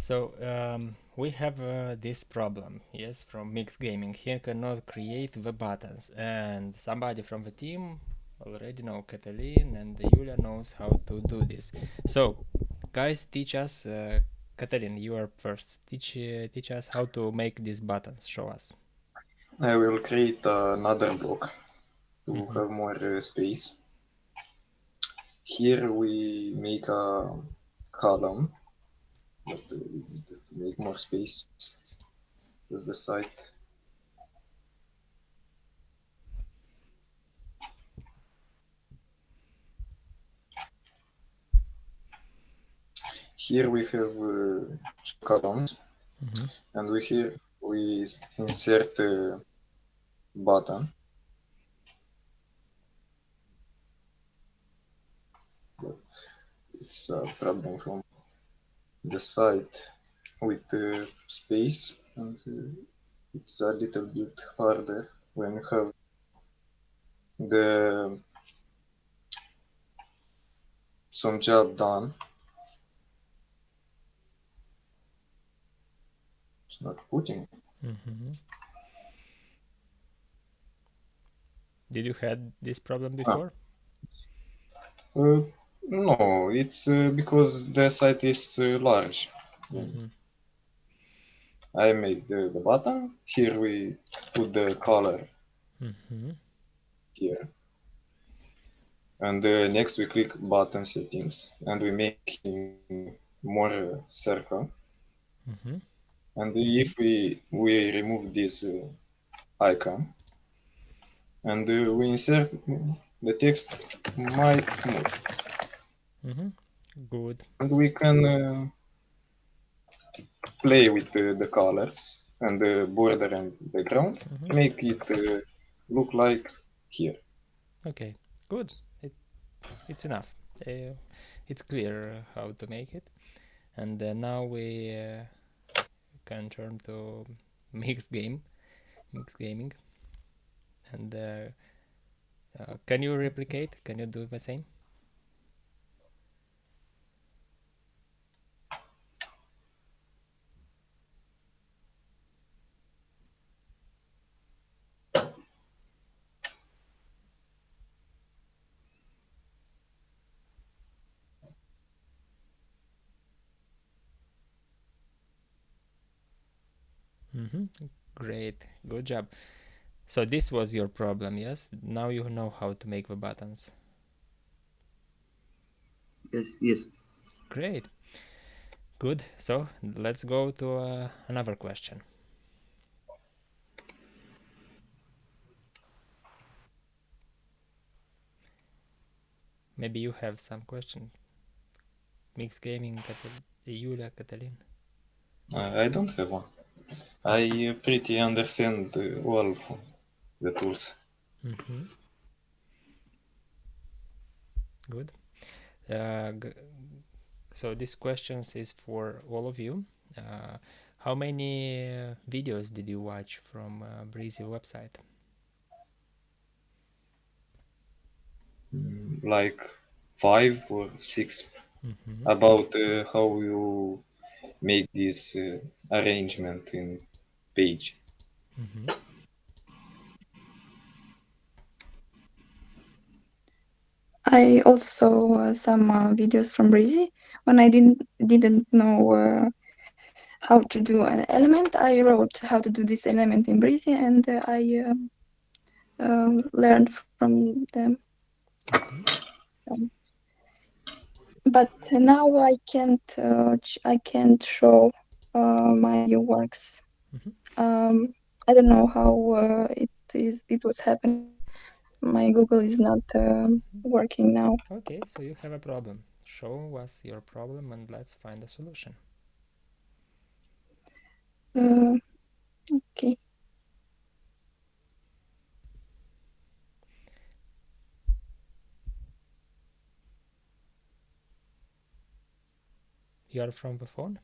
So we have this problem, yes, from Mix Gaming. He cannot create the buttons, and somebody from the team already know, Katalin and Yulia knows how to do this. So, guys, teach us. Katalin, you are first. Teach us how to make these buttons. Show us. I will create another block to Mm-hmm. have more space. Here we make a column, but we need to make more space with the site. Here we have two columns, Mm-hmm. and we insert a button, but it's a problem from the site with space, and it's a little bit harder when you have the some job done. It's not putting. Mm-hmm. Did you had this problem Ah, before? uh, no, it's because the site is large. Mm-hmm. I make the button. Here we put the color Mm-hmm. here. And next we click button settings and we make him more circle. Mm-hmm. And if we remove this icon and we insert the text might move. Mm-hmm. Good. And we can play with the colors and the border and background, Mm-hmm. make it look like here. Okay. Good. It's enough. Uh, it's clear how to make it, and now we can turn to mix gaming, and can you replicate? Can you do the same? Mm-hmm. Great, good job. So this was your problem, yes? Now you know how to make the buttons. Yes, yes. Great, good. So let's go to another question. Maybe you have some question. Mix gaming, Yulia, Katalin. I don't have one. I pretty understand all of the tools. Mm-hmm. Good. Uh, g- so this question is for all of you. How many videos did you watch from Breezy website? Like 5 or 6 Mm-hmm. about how you make this arrangement in page. Mm-hmm. I also saw some videos from Breezy. When I didn't know how to do an element, I wrote how to do this element in Breezy, and I learned from them. Mm-hmm. Um, but now I can't show my works. Mm-hmm. Um, I don't know how it was happening. My Google is not working now. Okay, so you have a problem. Show us your problem and let's find a solution. Uh, okay. You are from the phone?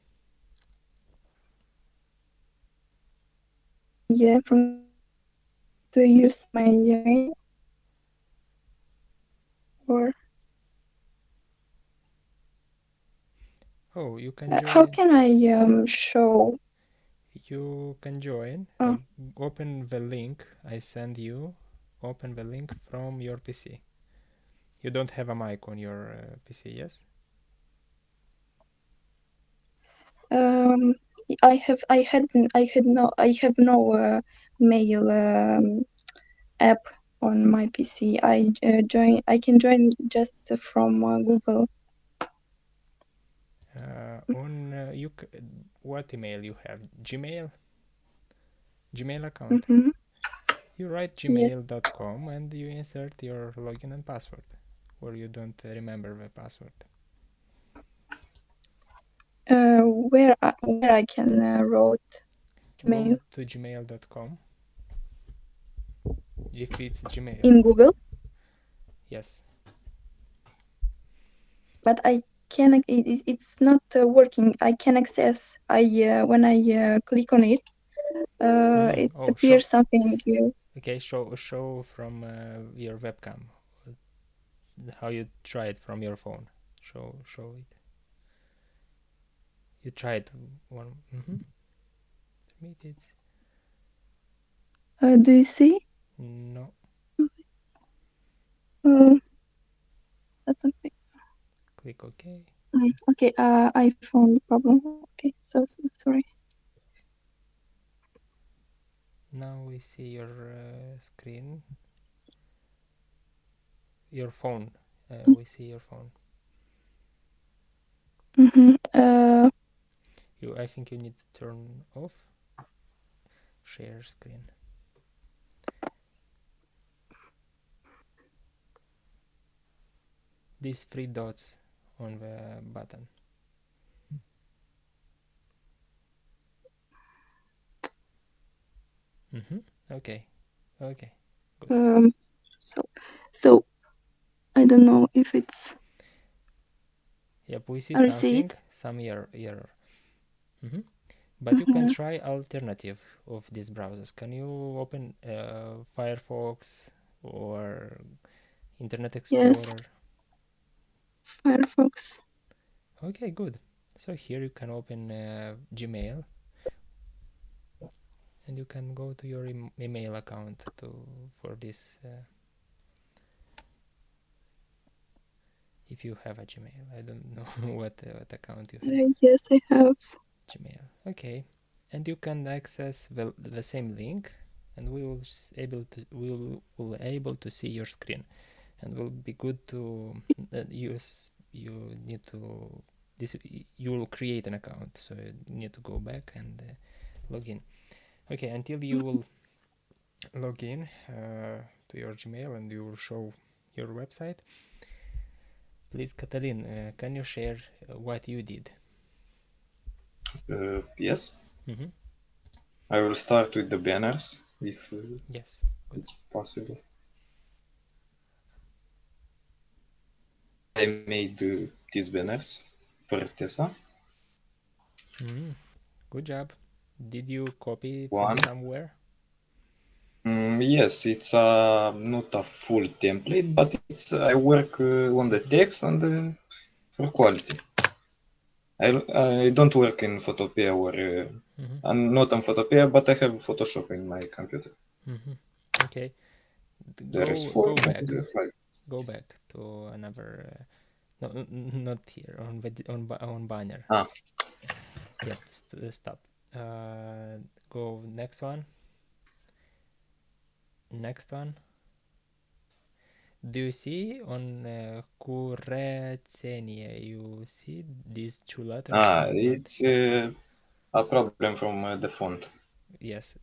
Yeah, from to use my mail or Oh, you can How join. can I show? You can join. Oh, Open the link I send you. Open the link from your PC. You don't have a mic on your PC, yes? I have no mail app on my PC. I can join just from Google. What email you have? Gmail account. Mm-hmm. You write Yes. gmail.com and you insert your login and password, or you don't remember the password. Where I can write Gmail Go to gmail.com if it's Gmail. in Google, Yes. but I can. It's not working. I can access. When I click on it, it Oh, appears something. Okay, show from your webcam how you try it from your phone. Show it. You tried one. Permit it. Do you see? No. That's okay. Click OK. Okay. I found the problem. Okay. So sorry. Now we see your screen. Your phone. We see your phone. I think you need to turn off share screen. These three dots on the button. Okay. Good. So I don't know if it's. Yep, we see I see it. some error. But you can try alternative of these browsers. Can you open Firefox or Internet Explorer? Yes. Firefox. Okay, good. So here you can open Gmail, and you can go to your email account for this. If you have a Gmail, I don't know what account you have. Yes, I have. Gmail. Okay, and you can access the same link, and we will able to see your screen, and will be good to use. You need to this. You will create an account, so you need to go back and log in. Okay, until you will log in to your Gmail and you will show your website. Please, Katalin, can you share what you did? Yes. Mm-hmm. I will start with the banners if Yes, good. it's possible. I made these banners for Tessa. Good job. Did you copy from One. somewhere? Yes, it's not a full template, but I work on the text and for quality. I don't work in Photopea or I'm not on Photopea, but I have Photoshop in my computer. Okay. There is 4 Go back. and 5. Go back to another. No, not here on banner. Yep. Stop. Go next one. Next one. Do you see on Curățenie? You see these two letters? It's a problem from the font. Yes.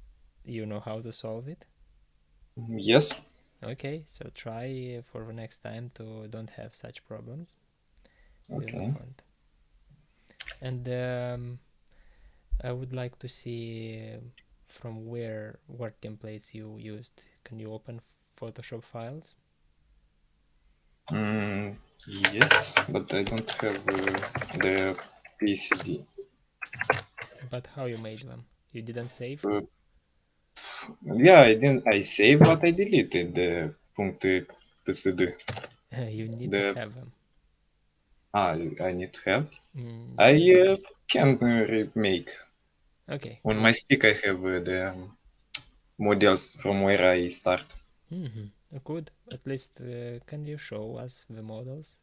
You know how to solve it? Yes. Okay, so try for the next time to don't have such problems with the Okay. font. And I would like to see from what templates you used. Can you open Photoshop files? Yes, but I don't have the PCD. But how you made them? You didn't save? Yeah, I didn't. I saved, but I deleted the .psd. You need to The have them. I need to have. Mm, I yeah. can remake. Okay, On good. my stick, I have the models from where I start. Good. At least can you show us the models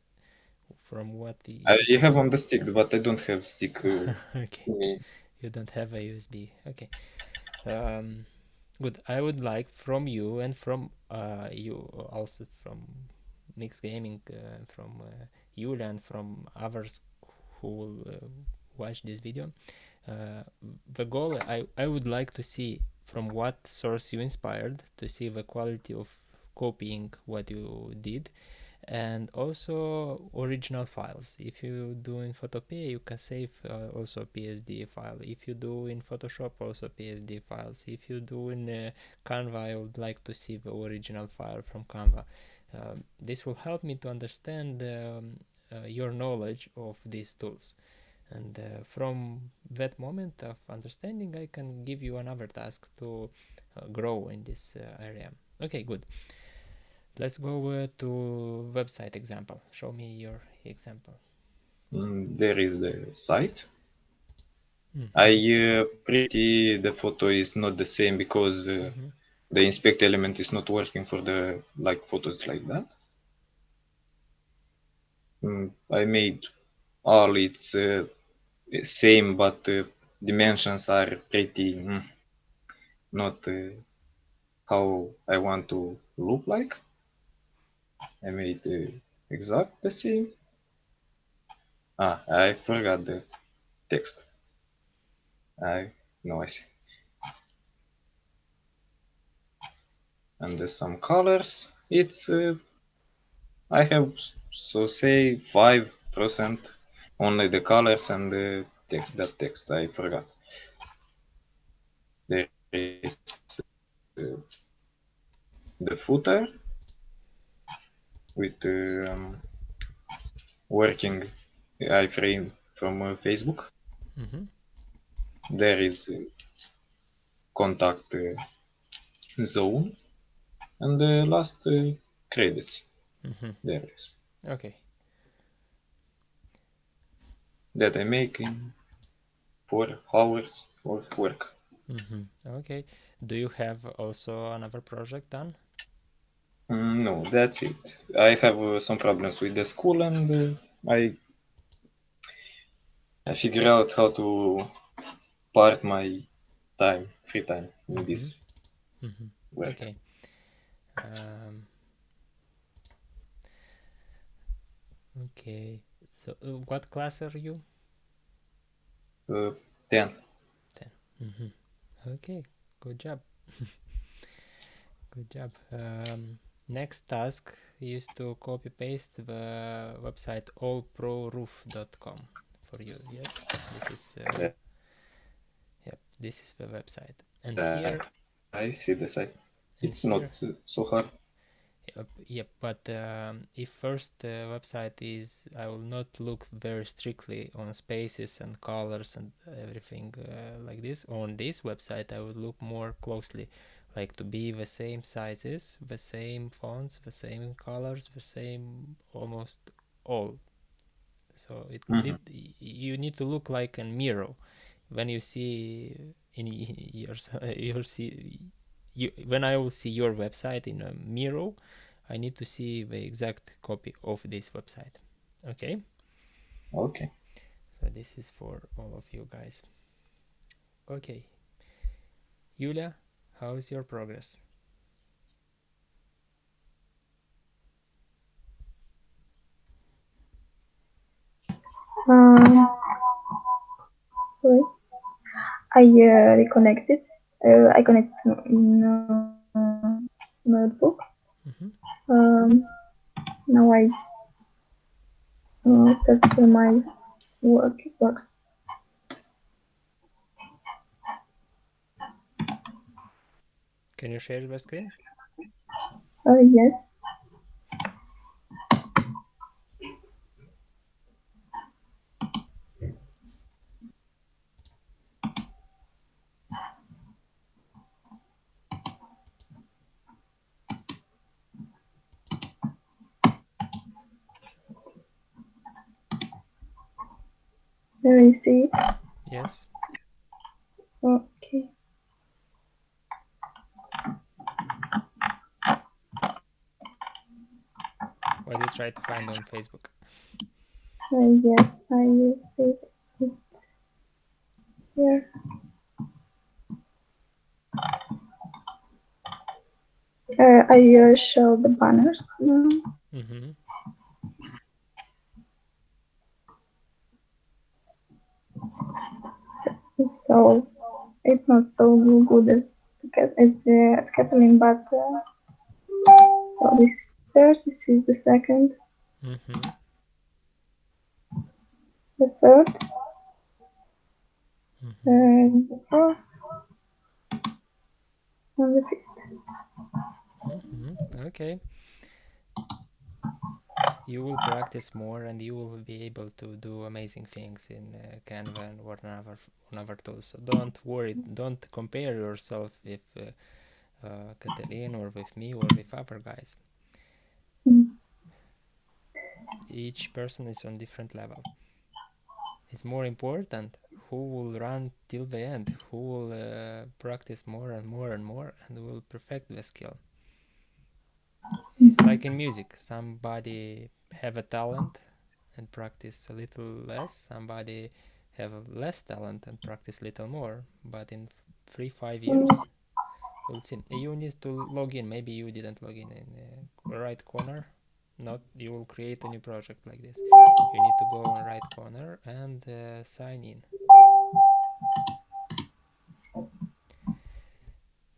from what I you have on the stick, but I don't have stick. okay, Me. you don't have a USB. Okay. Um, good. I would like from you and from you also from Mix Gaming, from Yulia and from others who will watch this video. The goal I would like to see from what source you inspired, to see the quality of copying what you did, and also original files. If you do in Photopea, you can save also PSD file. If you do in Photoshop, also PSD files. If you do in Canva, I would like to see the original file from Canva. This will help me to understand your knowledge of these tools, and from that moment of understanding I can give you another task to grow in this area. Okay, good. Let's go to website example. Show me your example. There is the site. Mm-hmm. Pretty the photo is not the same because Mm-hmm. the inspect element is not working for the like photos like that. I made all it's same, but dimensions are pretty not how I want to look like. I made exact the same. I forgot the text. I no, I see. And there's some colors. It's I have so say 5% only the colors and the text. That text I forgot. There is the footer with working iframe from Facebook. Mm-hmm. There is contact zone and the last credits. Mm-hmm. There is Okay. that I make in 4 hours of work. Mm-hmm. Okay. Do you have also another project done? No, that's it. I have some problems with the school and I figure out how to part my time, free time in Mm-hmm. this Mm-hmm. work. Okay. Um, okay. So, what class are you? Uh, 10. 10. Mm-hmm. Okay. Good job. Good job. Next task is to copy paste the website allproroof.com for you. Yes, this is That yep, this is the website. And here I see the site. and It's not here so hard. yep. But if first website is, I will not look very strictly on spaces and colors and everything like this. On this website, I would look more closely, like to be the same sizes, the same fonts, the same colors, the same almost all. So you need to look like a mirror when you see in your see you when I will see your website in a mirror, I need to see the exact copy of this website. Okay, Okay. so this is for all of you guys. Okay, Yulia, how is your progress? Um, Sorry, I reconnected. I connect to in notebook. Mm-hmm. Um, Now I search for my works. Can you share the screen? Yes. Here you see it. Yes. Okay. What do you try to find on Facebook? Yes, I will see it here. I show the banners now. Mm-hmm. So it's not so good as Catalin, but so this is third, this is the second, Mm-hmm. the third, Mm-hmm. the fourth, and the fifth. Mm-hmm. Okay. You will practice more and you will be able to do amazing things in Canva and whatever tools. So don't worry, don't compare yourself with Catalin or with me or with other guys. Mm. Each person is on different level. It's more important who will run till the end, who will practice more and more and more and will perfect the skill. It's like in music. Somebody have a talent and practice a little less. Somebody have less talent and practice little more. But in 3-5 years, you'll see. You need to log in. Maybe you didn't log in the right corner. Not you will create a new project like this. You need to go on right corner and sign in.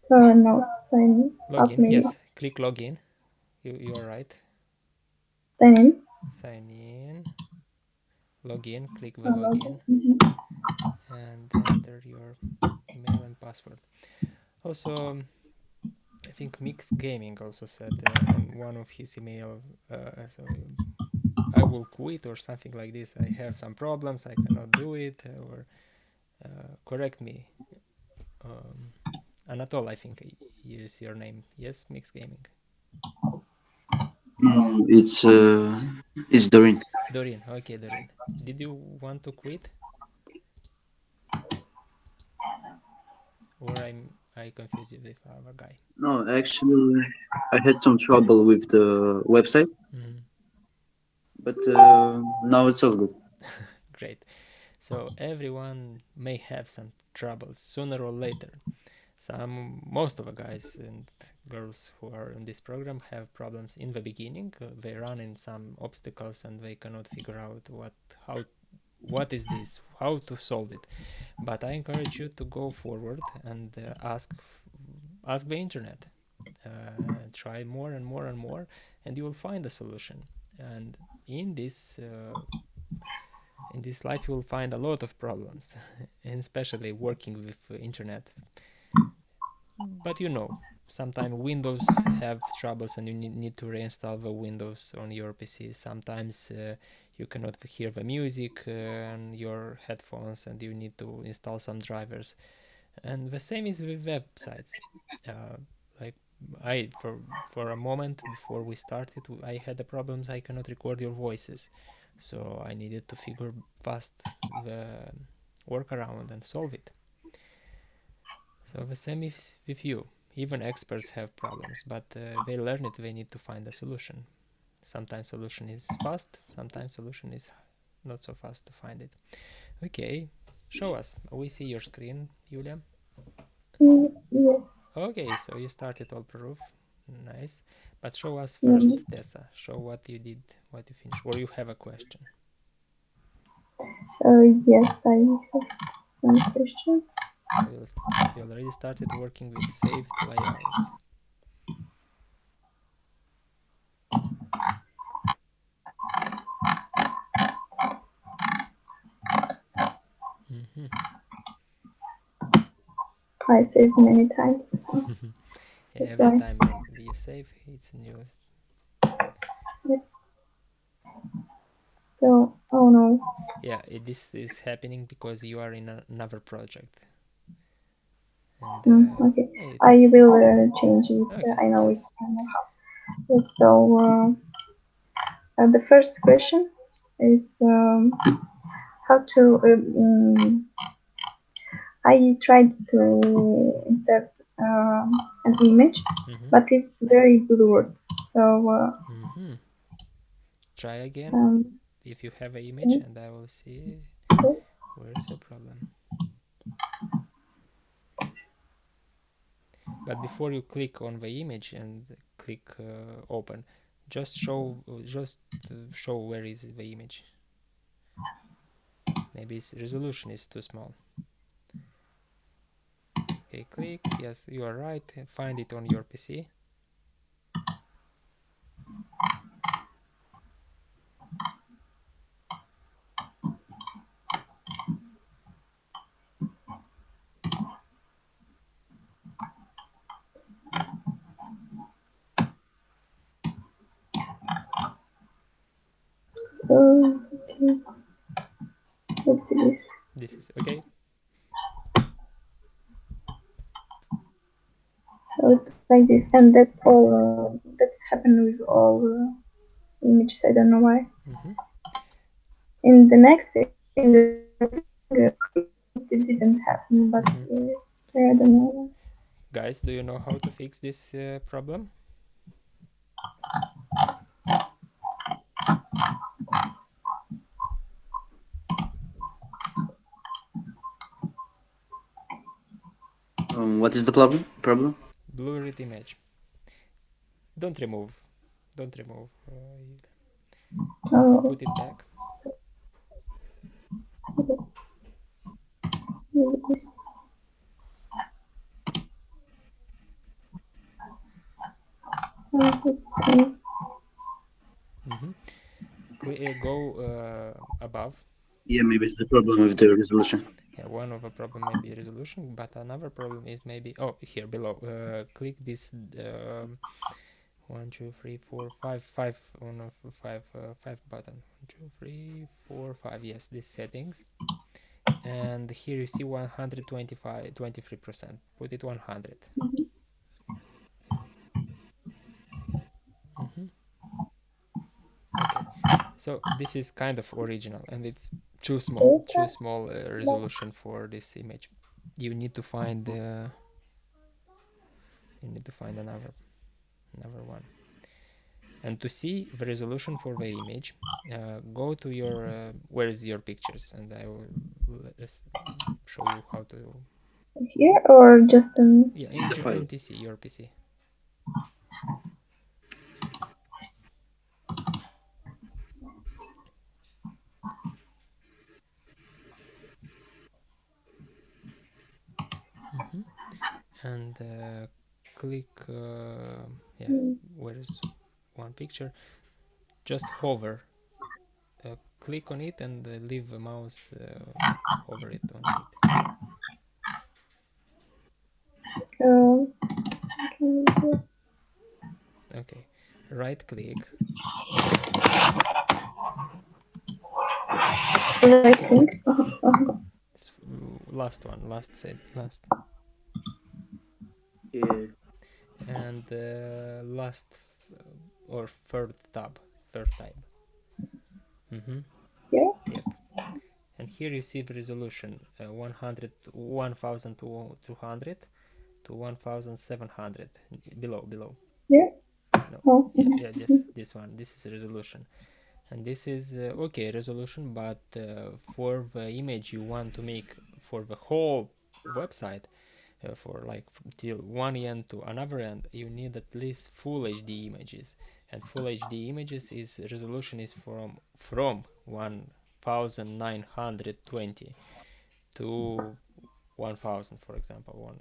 No, sign up Login. maybe. Yes, click login. You are right. Sign in. Sign in. Login. Click the Okay. login Mm-hmm. and enter your email and password. Also, I think Mix Gaming also said on one of his email, so I will quit or something like this. I have some problems. I cannot do it. Or correct me. Anatol, I think is your name. Yes, Mix Gaming. No, it's Doreen. Doreen. Okay, Doreen. Did you want to quit? Or I confused you with our guy. No, actually, I had some trouble with the website, Mm-hmm. but now it's all good. Great. So everyone may have some troubles sooner or later. Most of the guys and girls who are in this program have problems in the beginning. They run in some obstacles and they cannot figure out what is this, how to solve it. But I encourage you to go forward and ask the internet. Try more and more and more, and you will find a solution. And in this life, you will find a lot of problems, and especially working with internet. But sometimes Windows have troubles and you need to reinstall the Windows on your PC. Sometimes you cannot hear the music on your headphones and you need to install some drivers. And the same is with websites. Uh, like for a moment before we started, I had the problems I cannot record your voices. So I needed to figure fast the workaround and solve it. So the same is with you. Even experts have problems, but they learn it. They need to find a solution. Sometimes solution is fast. Sometimes solution is not so fast to find it. Okay, show us. We see your screen, Julia. Yes. Okay, so you started all proof. Nice. But show us Mm. first, Tessa. Show what you did, what you finished. Or you have a question. Yes, I have some questions. We already started working with saved layouts. Mm-hmm. I saved many times. Every Why? time when you save, it's new. Yes. So, oh no. Yeah, this is happening because you are in another project. And Okay. it's I okay. will change it. Okay, I know it. yes. So, the first question is how to. I tried to insert an image, but it's very blurred. So try again if you have an image, and I will see yes. where's the problem. But before you click on the image and click open, just show where is the image. Maybe its resolution is too small. Okay, click. Yes, you are right. Find it on your PC. Okay. Let's see this. This is okay. So it's like this, and that's all. That's happened with all images. I don't know why. In the next, in the it didn't happen, but I don't know. Guys, do you know how to fix this problem? What is the problem? Blurred image. Don't remove. Put it back. Yes. Go above. Yeah, maybe it's the problem with the resolution. Yeah, one of the problem may be resolution, but another problem is maybe here below. Click this 1, 2, 3, 4, 5 5 button. 1, 2, 3, 4, 5. Yes, these settings. And here you see 125, 23%. Put it 100. Okay, so this is kind of original, and it's too small resolution for this image. You need to find another one. And to see the resolution for the image, go to your where is your pictures, and I will show you how to. Here or just in? Yeah, in PC, your PC. And click where is one picture, just hover, click on it and leave the mouse hover it on it. Okay, right click. Right click. Last one, last. Yeah. And last or third tab. Yeah. Yep. And here you see the resolution 1200 to 1700 below. Yeah. No. Yeah, this one. This is a resolution, and this is okay resolution. But for the image you want to make for the whole website, for like till one end to another end, you need at least full HD images. And full HD images is resolution is from 1920 to 1000, for example.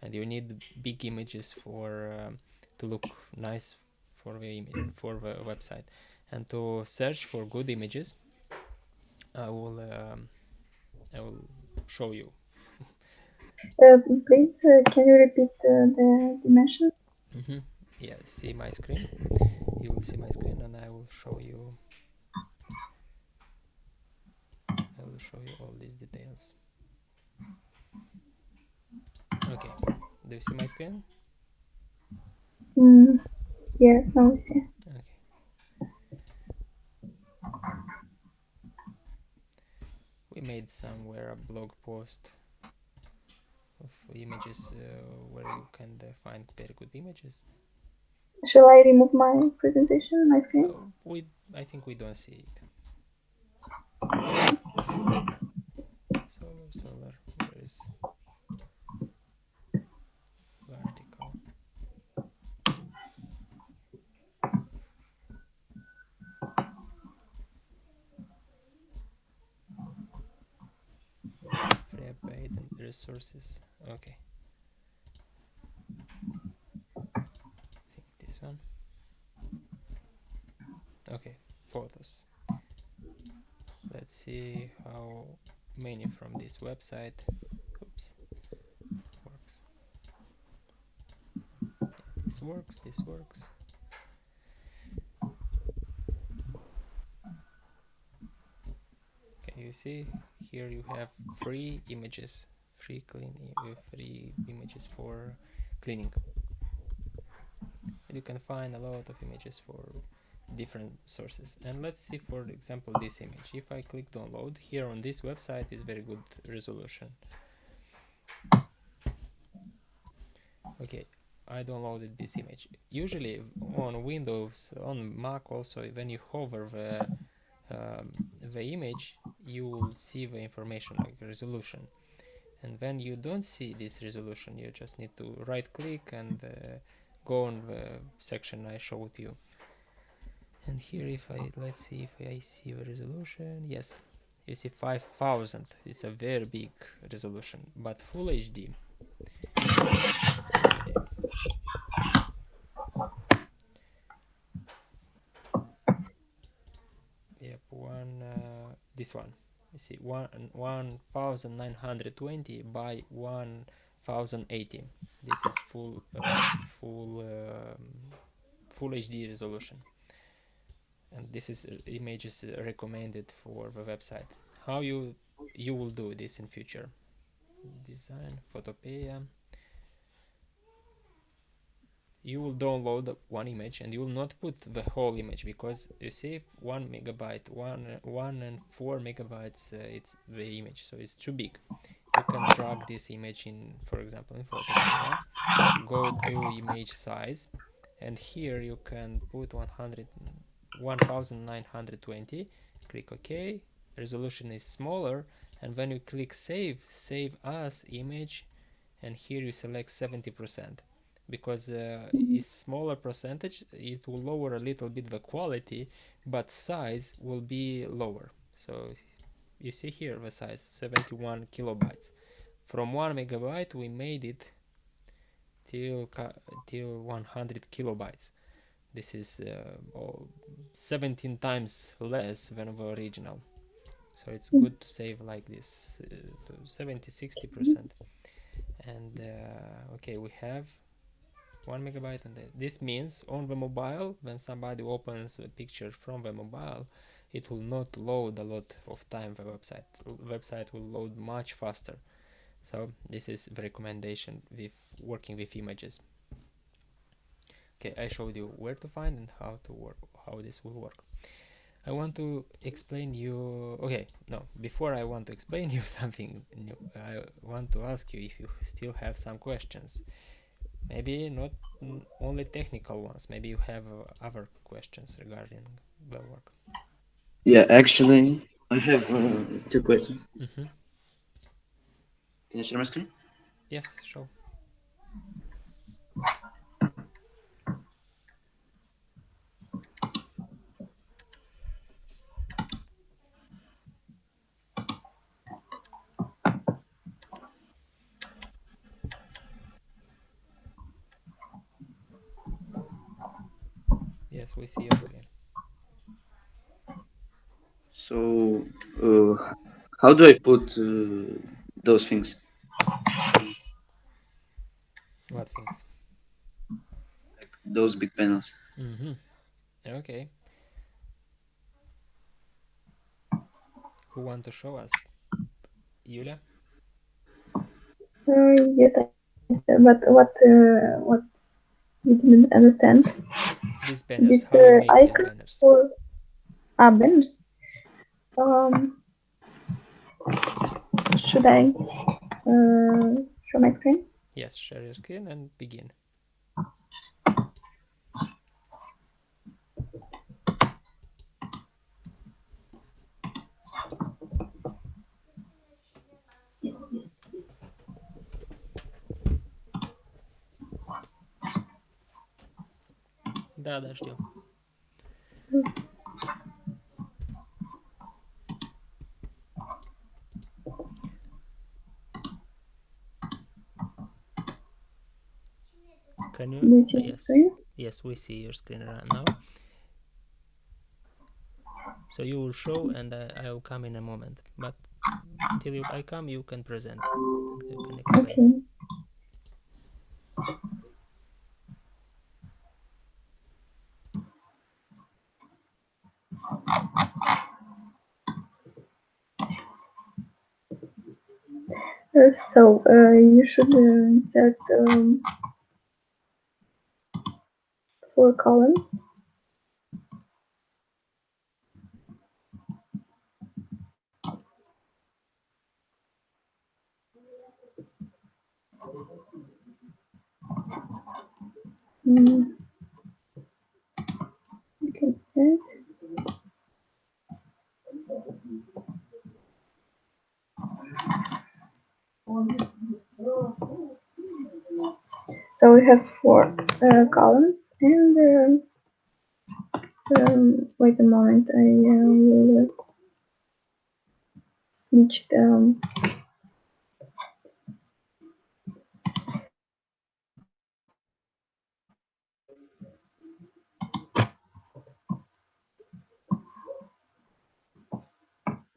And you need big images for to look nice for the website. And to search for good images, I will show you. Please, can you repeat the dimensions? Yeah, see my screen. You will see my screen, and I will show you. All these details. Okay, do you see my screen? Yes, now we see. Okay. somewhere a blog post of images where you can find very good images. Shall I remove my presentation, my screen? I think we don't see it. Solar, where is vertical? Free paid and resources. Okay. I think this one. Okay, photos. Let's see how many from this website works. This works. Okay, you see here you have free images, free images for cleaning. And you can find a lot of images for different sources. And let's see, for example, this image. If I click download, here on this website is very good resolution. Okay, I downloaded this image. Usually on Windows, on Mac also, when you hover the image, you will see the information like resolution. And when you don't see this resolution, you just need to right click and go on the section I showed you. And here, let's see if I see the resolution. Yes, you see 5000. It's a very big resolution, but full HD. Yep, this one. You see 1920 by 1080. This is full HD resolution. And this is images recommended for the website. How you will do this in future? Design, Photopea. You will download one image and you will not put the whole image, because you see 1 megabyte, 1 and 4 megabytes, it's the image, so it's too big. You can drag this image in, for example, in Photopea, go to image size, and here you can put 1920, click OK, resolution is smaller, and when you click save as image, and here you select 70%, because it's smaller percentage, it will lower a little bit the quality, but size will be lower. So you see here the size 71 kilobytes. From 1 megabyte we made it till 100 kilobytes. This is 17 times less than the original. So it's good to save like this, 70-60%. And okay, we have 1 megabyte, and this means on the mobile, when somebody opens a picture from the mobile, it will not load a lot of time. The website will load much faster. So this is the recommendation with working with images. Okay, I showed you where to find and how this will work. I want to explain you. Okay, no, before I want to explain you something new, I want to ask you if you still have some questions. Maybe not only technical ones. Maybe you have other questions regarding the work. Yeah, actually, I have 2 questions. Mm-hmm. Can you share my screen? Yes, sure. Yes, we see your screen. So, how do I put those things? What things? Like those big panels. Mm-hmm. Okay. Who want to show us? Yulia? Yes, but what you didn't understand? These banners. This How you make these icon banners? for banners. Should I show my screen? Yes, share your screen and begin. Да, ждем. Can Do you? you see the screen? Yes, we see your screen right now. So you will show, and I will come in a moment. But until I come, you can present. You can explain. Okay. So you should insert 4 columns. Okay. So we have 4 columns, and wait a moment, I will switch the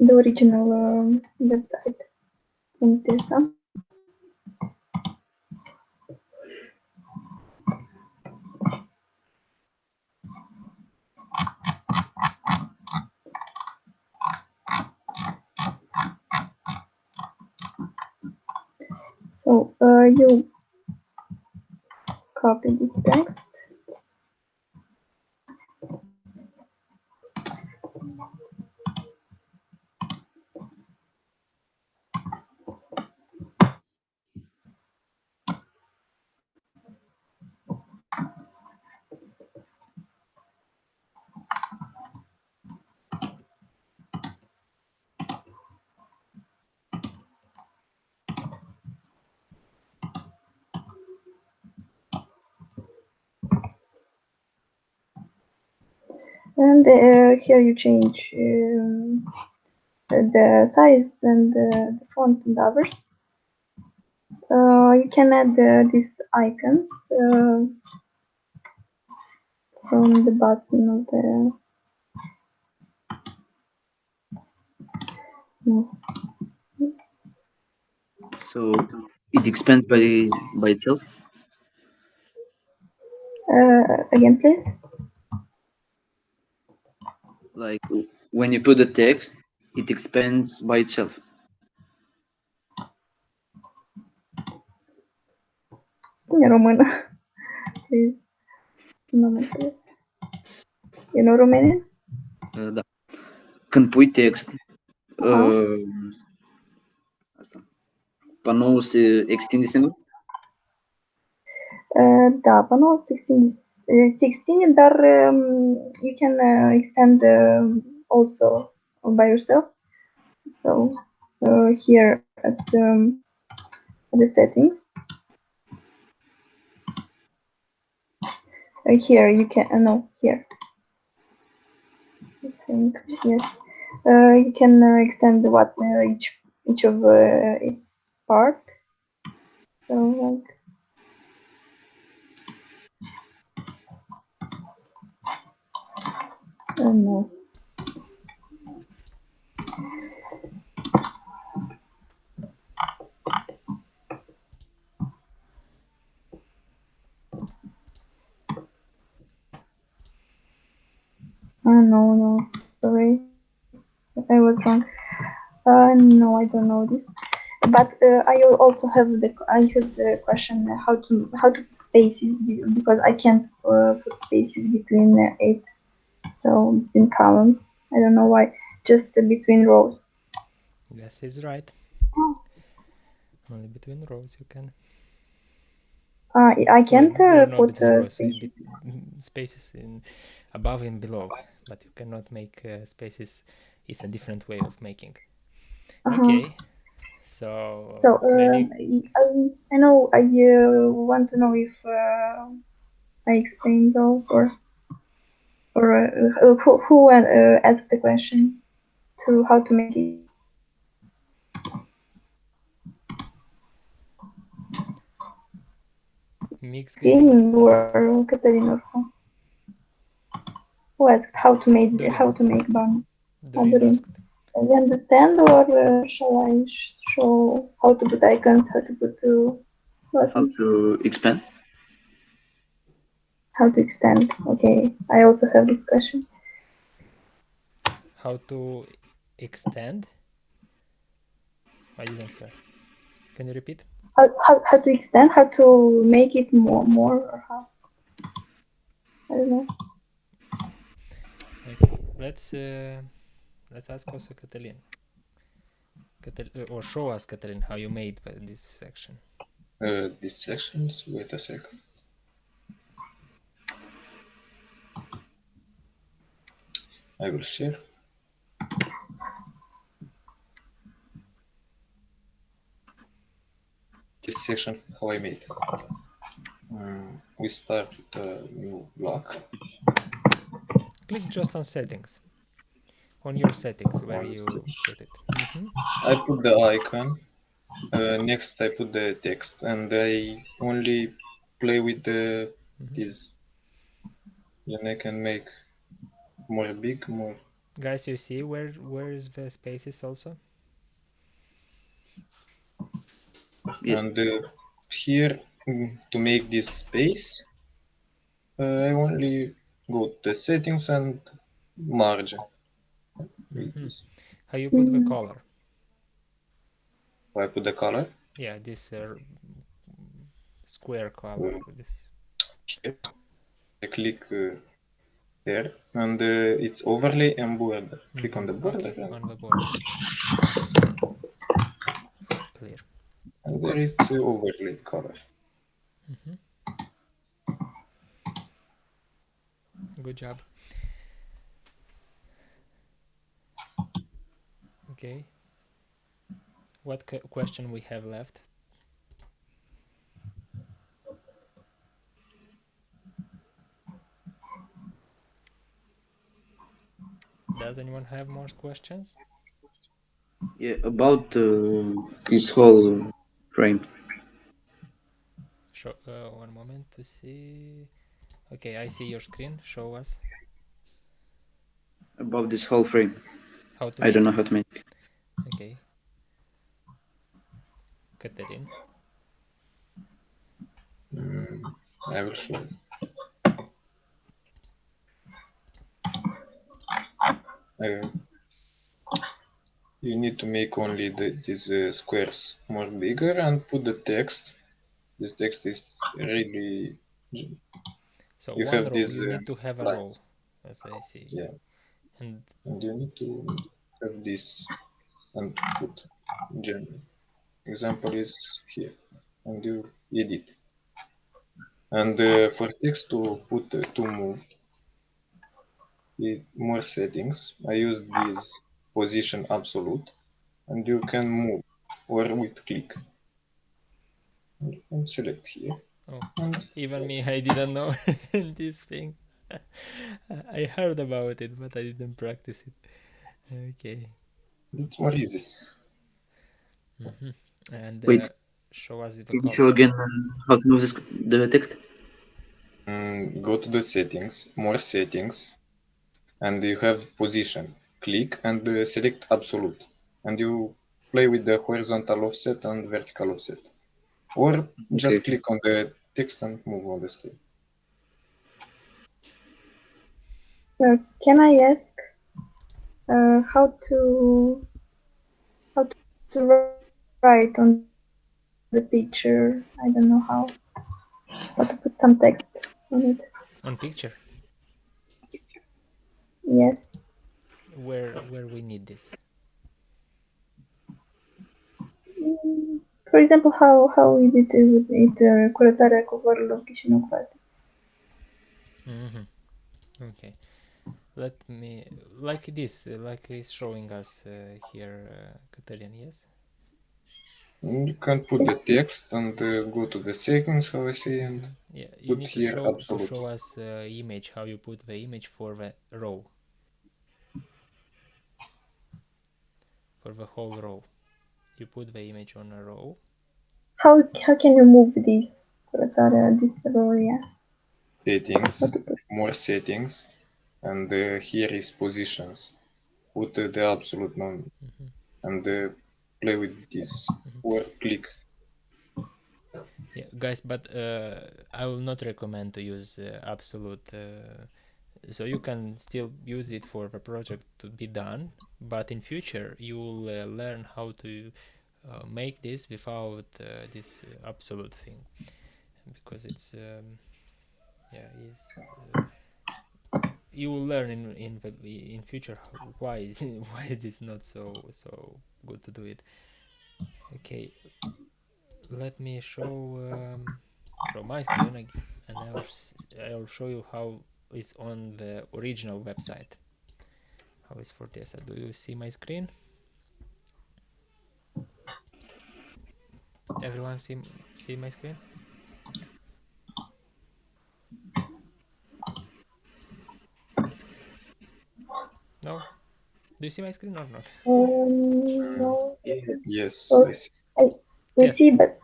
original website from TESA. So you copy this text. And here you change the size and the font and others. You can add these icons from the bottom of the. No. So it expands by itself. Again, please. Like when you put the text, it expands by itself. Spune română. Please. Moment, please. You know Romanian? Da. Când pui text, asta, panoul se extinde singur? Da, panoul 16, dar you can extend also by yourself. So here at the settings, here you can no here. I think yes, you can extend what each of its part. So like. Oh no. Oh no, sorry, I was wrong. No, I don't know this. But I also have the question how to put spaces because I can't put spaces between it. So between columns, I don't know why. Just between rows. Guess is right. Only between rows you can. I can't Well, not put between rows, spaces. spaces in above and below, but you cannot make spaces. It's a different way of making. Okay, so So many. I know I want to know if I explained all or who asked the question to how to make it. Mix gaming. Gaming or Katarina or who asked how to make Bana? Doreen asked. I understand, or shall I show how to put icons, how to put How buttons, to expand? how to extend? Okay, I also have this question. How to extend? I didn't hear. Can you repeat? How to extend? How to make it more or how? I don't know. Okay, let's ask also Katalin. Or show us, Katalin, how you made this section. These sections, wait a second. I will share. This section, how I made. We start with a new block. Click just on settings. On your settings where you put it. I put the icon. Next, I put the text, and I only play with the this. Then I can make more big, more. Guys, you see where is the spaces also? Yes. And here, to make this space, I only go to the settings and margin. How you put the color? I put the color. Yeah, this square color. This. Here. I click there, and it's overlay and border. Click on the border. Okay, on the border. Clear. And there is overlay color. Good job. Okay. What question we have left? Does anyone have more questions? Yeah, about this whole frame. Show, one moment to see. Okay, I see your screen. Show us. About this whole frame. How to I make don't know it. how to make it. Okay. Katerin. I will show it. You need to make only these squares more bigger and put the text. This text is really. So You one have row, these you need to have a row, lines. as I see. Yeah. And you need to have this and put general. Example is here, and you edit. And for text to put to move, more settings. I use this position absolute, and you can move or with click. And select here. oh, even me, I didn't know this thing. I heard about it, but I didn't practice it. Okay. It's more easy. And Wait, show us the can you color. show again how to move the text? Go to the settings, more settings, and you have position. Click and select absolute, and you play with the horizontal offset and vertical offset. Or just click on the text and move on the screen. Can I ask how to write on the picture? I don't know how to put some text on it. On picture? Yes. Where we need this? For example, how we did it with it curățarea covoarelor Chișinău-Crate. Okay, let me like this, like he's showing us here, Katerin. Yes. You can put the text and go to the settings, how I say, and Yeah, you put need here to absolute. show us image, how you put the image for the row, for the whole row. You put the image on a row. How can you move this curățarea, this row, yeah? Settings, What to put? more settings, and here is positions. Put the absolute number and play with this or click. Yeah, guys, but I will not recommend to use absolute. So you can still use it for the project to be done, but in future you will learn how to make this without this absolute thing, because it's you will learn in future why why it is not so good to do it. Okay, let me show from my screen, and I'll show you how it's on the original website. How is for Tessa? Do you see my screen? Everyone see my screen? No? Do you see my screen or not? No. Yes, Oh, I see. We Yes. see, but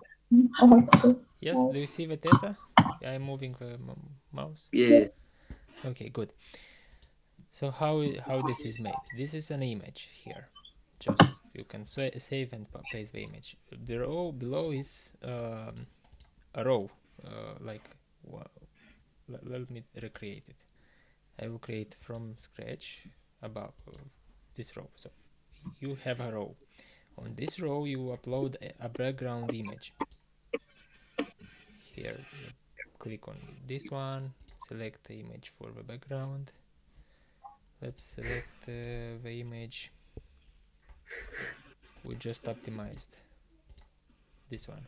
okay. Yes, Nice. do you see the Tessa? I'm moving the mouse. Yeah. Yes. Okay, good. So how this is made? This is an image here. Just you can save and paste the image. Below is a row, like let me recreate it. I will create from scratch above this row. So you have a row. On this row you upload a background image. Here you click on this one, select the image for the background. Let's select the image we just optimized, this one,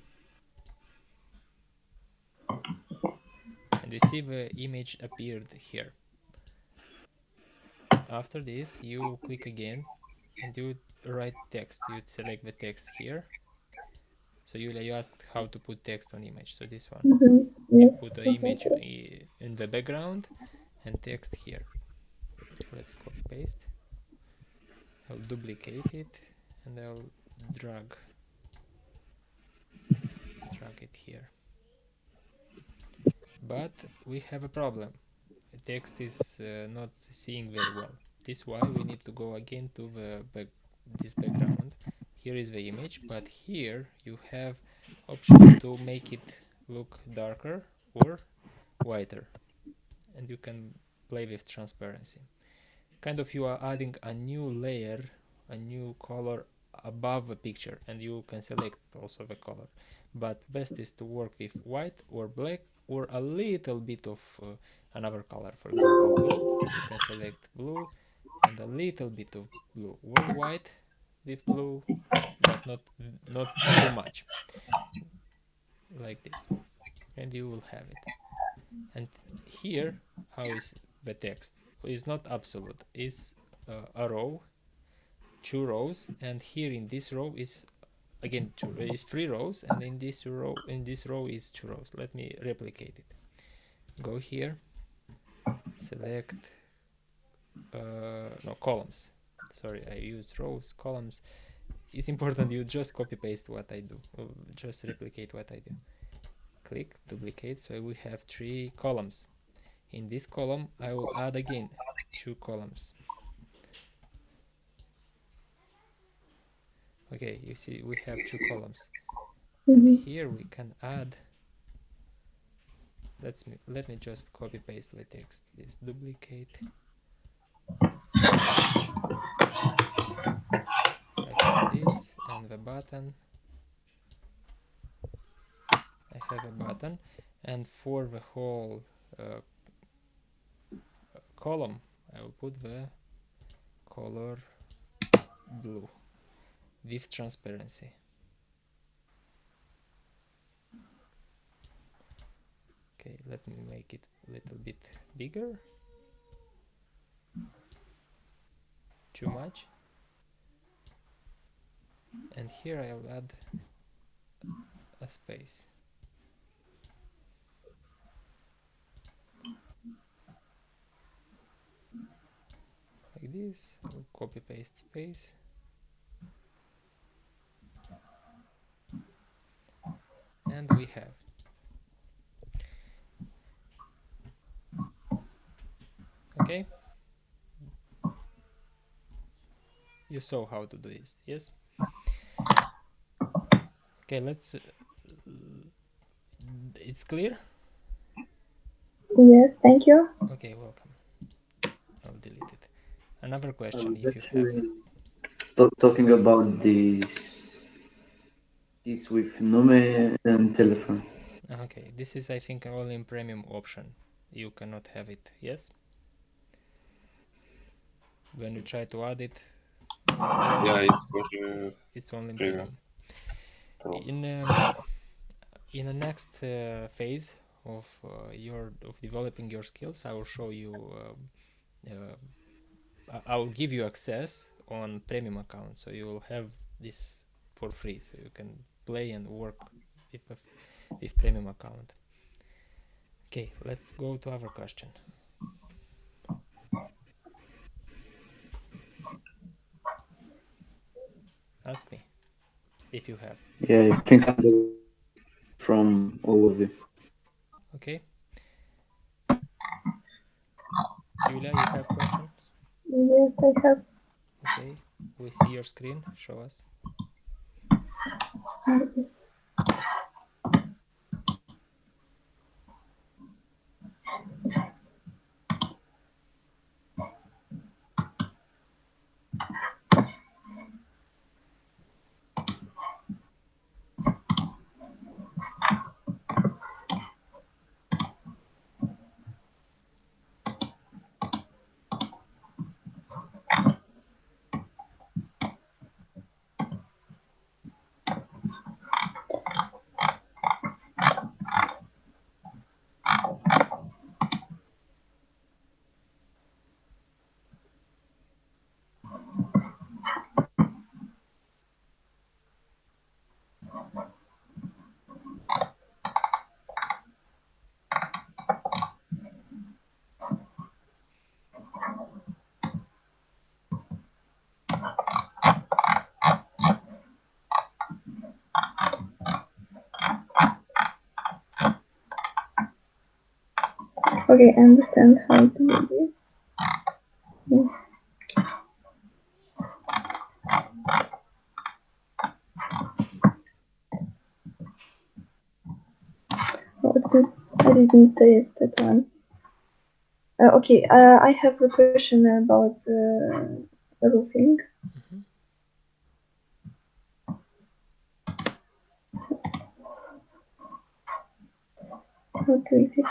and you see the image appeared here. After this you click again and you write text. You select the text here. So you asked how to put text on image, so this one. You Yes. put the image in the background and text here. Let's copy paste. I'll duplicate it and I'll drag it here. But we have a problem. The text is not seeing very well. This is why we need to go again to this background. Here is the image, but here you have option to make it look darker or whiter, and you can play with transparency. Kind of you are adding a new layer, a new color above the picture, and you can select also the color, but best is to work with white or black or a little bit of another color. For example, blue. You can select blue and a little bit of blue, or white with blue, but not too much, like this, and you will have it. And here, how is the text? Is not absolute, is a row, 2 rows, and here in this row is again is 3 rows, and in this row is 2 rows. Let me replicate it. Go here, select no, columns. Sorry, I used rows. Columns. It's important you just copy paste what I do, just replicate what I do. Click duplicate, so we have 3 columns. In this column I will add again 2 columns. Okay, you see we have 2 columns. Here we can add, let me just copy paste the text. This duplicate, I have this, and the button, I have a button, and for the whole column I will put the color blue with transparency. let me make it a little bit bigger. Too much. And here I'll add a space. Like this, I'll copy paste space. And we have. Okay. You saw how to do this, yes? Okay, let's. It's clear? Yes, thank you. Okay, welcome. I'll delete it. Another question, if you have. Actually, talking about this with Nume and telephone. Okay, this is, I think, only in premium option. You cannot have it, yes? When you try to add it, Yeah, it's for it's only in premium. premium. In the next phase of developing your skills, I will show you. I will give you access on premium account, so you will have this for free, so you can play and work with premium account. Okay, let's go to our question. Ask me if you have. Yeah, I think I'm from all of you. Okay. Yulia, you have questions? Yes, I have. Okay. We see your screen. Show us. Yes. Okay, I understand how to do this. Yeah. What's this? I didn't say it that one. Okay, I have a question about roofing. What is it?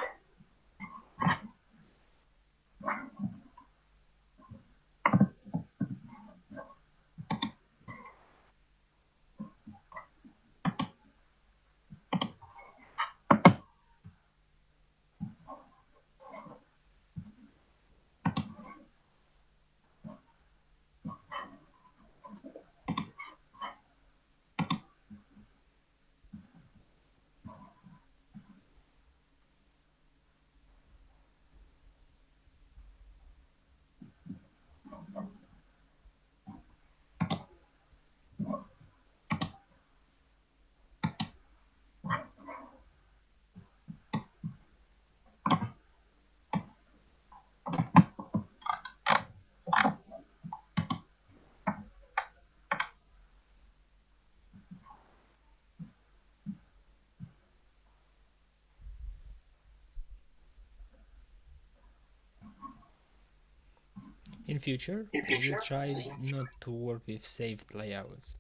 In future, we will try not to work with saved layouts.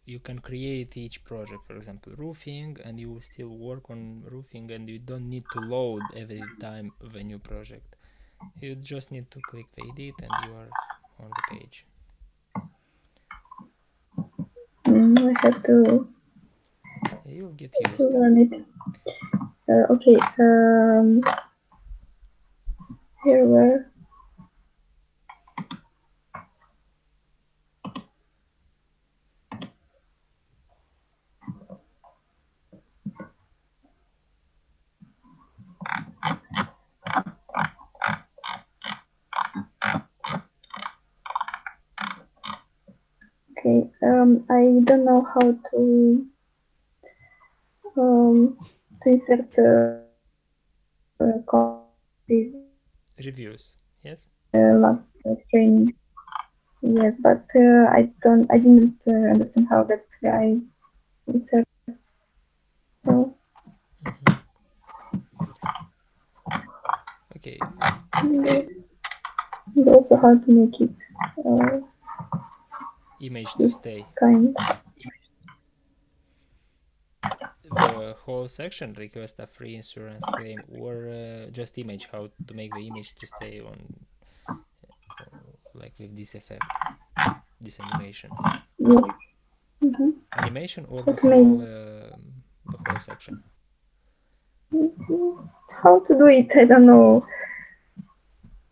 You can create each project, for example, roofing, and you will still work on roofing, and you don't need to load every time of a new project. You just need to click the edit, and you are on the page. I have to You'll get used. learn it. Okay. Here were. Okay. I don't know how to insert these Reviews, yes? last training. Yes, but I didn't understand how that I insert. So, Hmm. Okay, and also how to make it uh, image to stay. this kind. The whole section, request a free insurance claim, or just image, how to make the image to stay on, like with this effect, this animation. Yes. Mm-hmm. Animation or How to make the whole section. how to do it? I don't know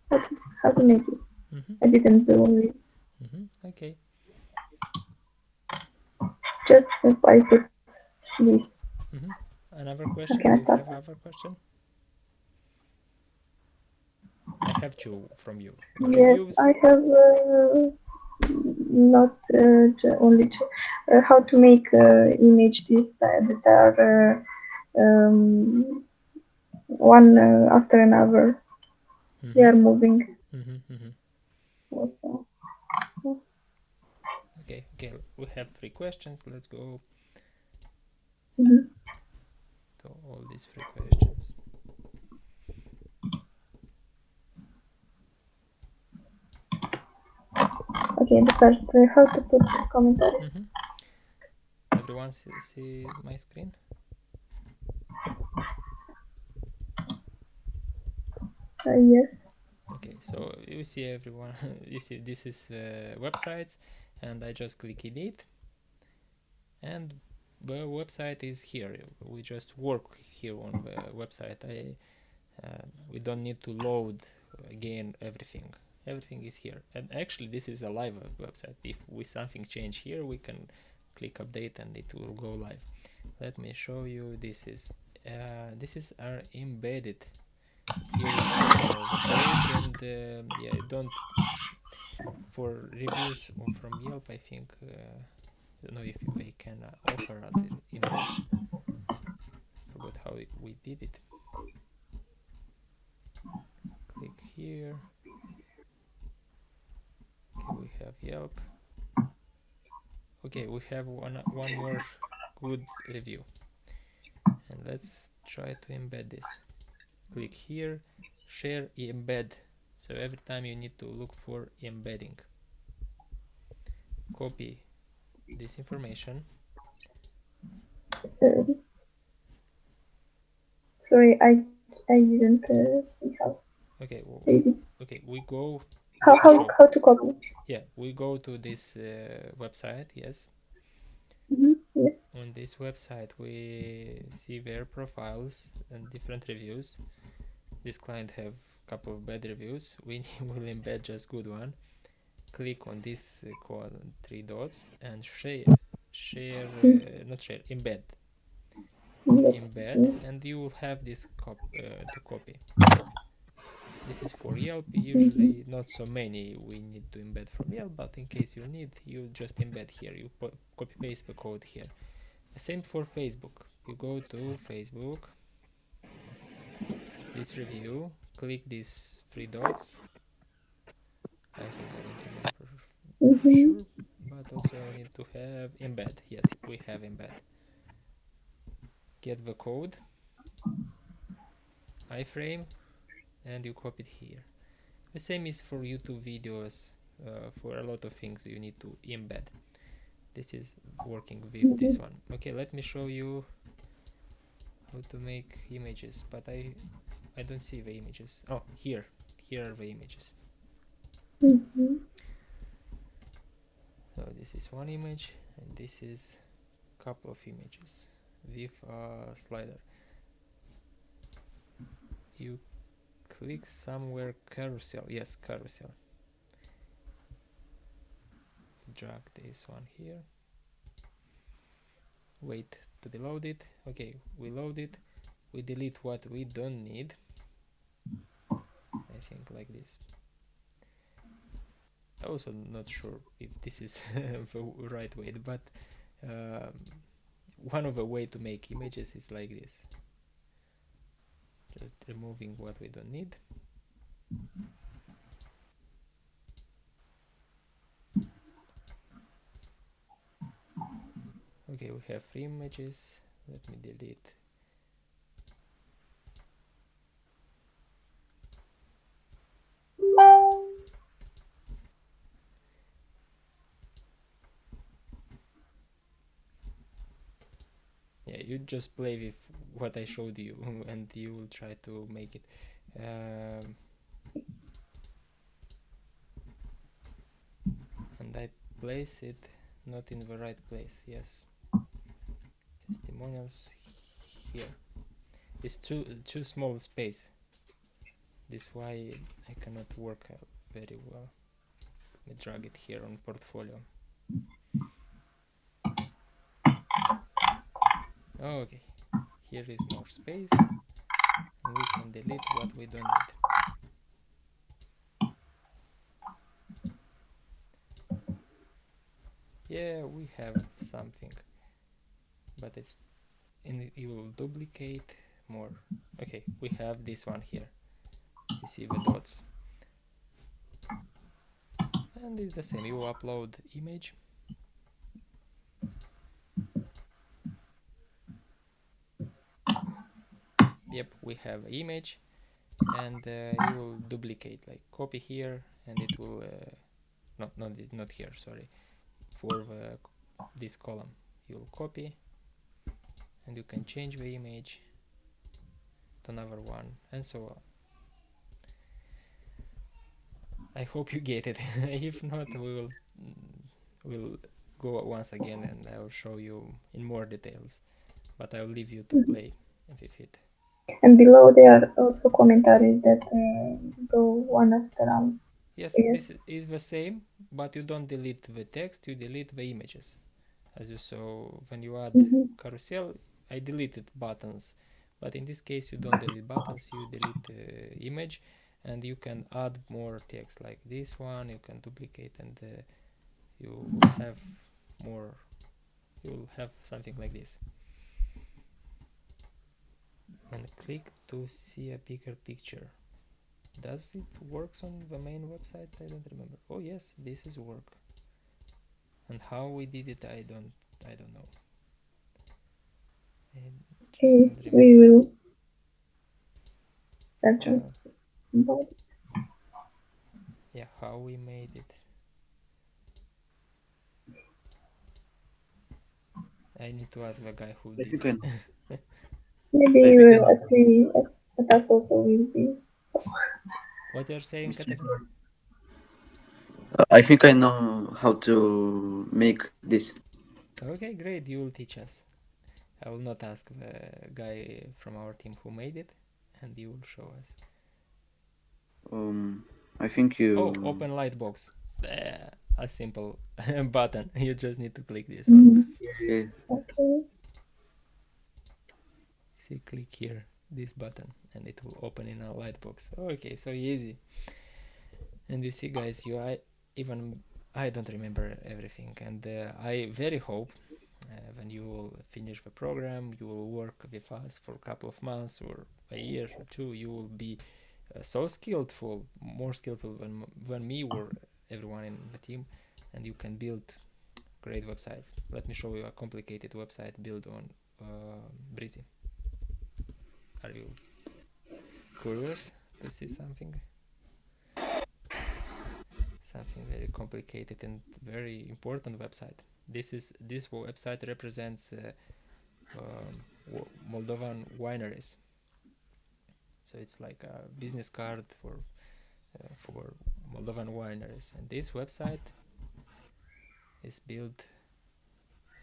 how to make it. Mm-hmm. I didn't do it. Mm-hmm. Okay. Just if I put this. Mm-hmm. Another How question? can I Do you start? have other question? I have two from you. Yes, Reviews. I have not only how to make image this that are one after another. They Mm-hmm. are moving Mm-hmm. Mm-hmm. also. So, Okay. Okay. We have three questions. Let's go mhm. to all these three questions. Okay, the first how to put commentaries. Mm-hmm. Everyone sees my screen? Yes. Okay, so you see everyone, you see this is websites, and I just click edit, and the website is here. We just work here on the website. We don't need to load again everything. Everything is here, and actually this is a live website. If we something change here, we can click update and it will go live. Let me show you. This is our embedded. Here is the code, and yeah, don't for reviews from Yelp. I think I don't know if they can offer us embed. Forgot how we did it. Click here. Okay, we have Yelp. Okay, we have one more good review, and let's try to embed this. Click here, share embed. So every time you need to look for embedding. Copy this information. Uh, sorry, I didn't see how. Okay, okay, we go. How Let me how show. how to copy? Yeah, we go to this website. Yes, Yes. on this website we see their profiles and different reviews. This client have couple of bad reviews. We will embed just good one. Click on this code, three dots, and share not share, embed, Mm. and you will have this to copy. This is for Yelp. Mm-hmm. Usually not so many we need to embed from Yelp, but in case you need, you just embed here. You copy paste the code here. Same for Facebook. You go to Facebook, this review, click these three dots. I think I don't remember for Mm-hmm. sure, but also I need to have embed. Yes, we have embed. Get the code, iframe, and you copy it here. The same is for YouTube videos. For a lot of things you need to embed. This is working with Mm-hmm. this one. Okay, let me show you how to make images, but I don't see the images. Oh, here are the images. Mm-hmm. So this is one image, and this is couple of images with a slider. you click somewhere carousel. Yes, carousel. Drag this one here. Wait to be loaded. Okay, we load it. We delete what we don't need. I think like this. I'm also not sure if this is the right way, but one of the way to make images is like this. Just removing what we don't need. Okay, we have 3 images. Let me delete. Yeah, you just play with what I showed you and you will try to make it. And I place it not in the right place. Yes, testimonials here. It's too small space. This why I cannot work very well. Let me drag it here on portfolio. Okay, here is more space and we can delete what we don't need. Yeah, we have something, but it's you will duplicate more. Okay, we have this one here. You see the dots, and it's the same. You upload image. Yep, we have image, and you will duplicate, like copy here, and it will not here. Sorry, for this column, you'll copy, and you can change the image to another one, and so on. I hope you get it. If not, we'll go once again and I will show you in more details, but I will leave you to play with it. And below there are also commentaries that go one after another. Yes, Yes. this is the same, but you don't delete the text, you delete the images. As you saw when you add carousel, I deleted buttons, but in this case you don't delete buttons, you delete image, and you can add more text like this one. You can duplicate, and you will have more. You will have something like this. And click to see a bigger picture. Does it works on the main website? I don't remember. Oh yes, this is work. And how we did it, I don't know. Okay, we will search about it. Yeah, how we made it. I need to ask the guy who did it. Maybe at us also will be. So. What you're saying, Katerina? I think I know how to make this. Okay, great. You will teach us. I will not ask the guy from our team who made it, and you will show us. I think you. Oh, open Lightbox. A simple button. You just need to click this one. Yeah. Okay. See, click here, this button, and it will open in a Lightbox. Okay, so easy. And you see, guys, I don't remember everything, and I very hope when you will finish the program, you will work with us for a couple of months or a year or two. You will be so skillful, more skillful than me or everyone in the team, and you can build great websites. Let me show you a complicated website built on Breezy. Are you curious to see something? Something very complicated and very important website. This website represents Moldovan wineries. So it's like a business card for Moldovan wineries, and this website is built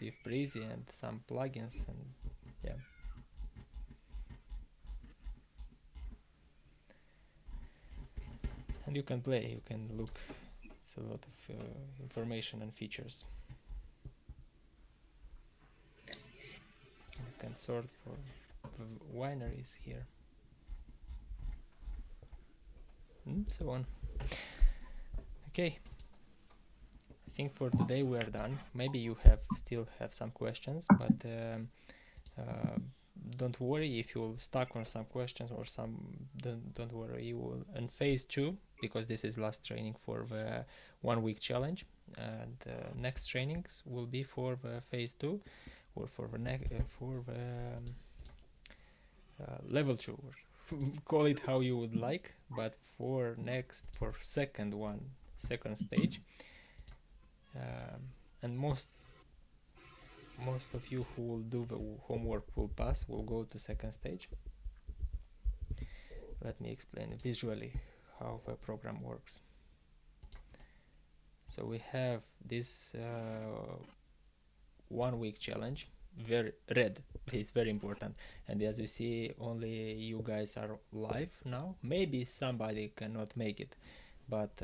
with Breezy and some plugins, and yeah. and you can play, you can look. It's a lot of information and features. You can sort for wineries here, and so on. Okay, I think for today we are done. Maybe you still have some questions, but don't worry if you're stuck on some questions or some. Don't worry. You will in phase 2, because this is last training for the 1 week challenge, and next trainings will be for the phase 2 or for the level 2. Call it how you would like, but for second stage, and most of you who will do the homework will go to second stage. Let me explain visually how the program works. So we have this 1 week challenge, very red. It's very important, and as you see, only you guys are live now. Maybe somebody cannot make it, but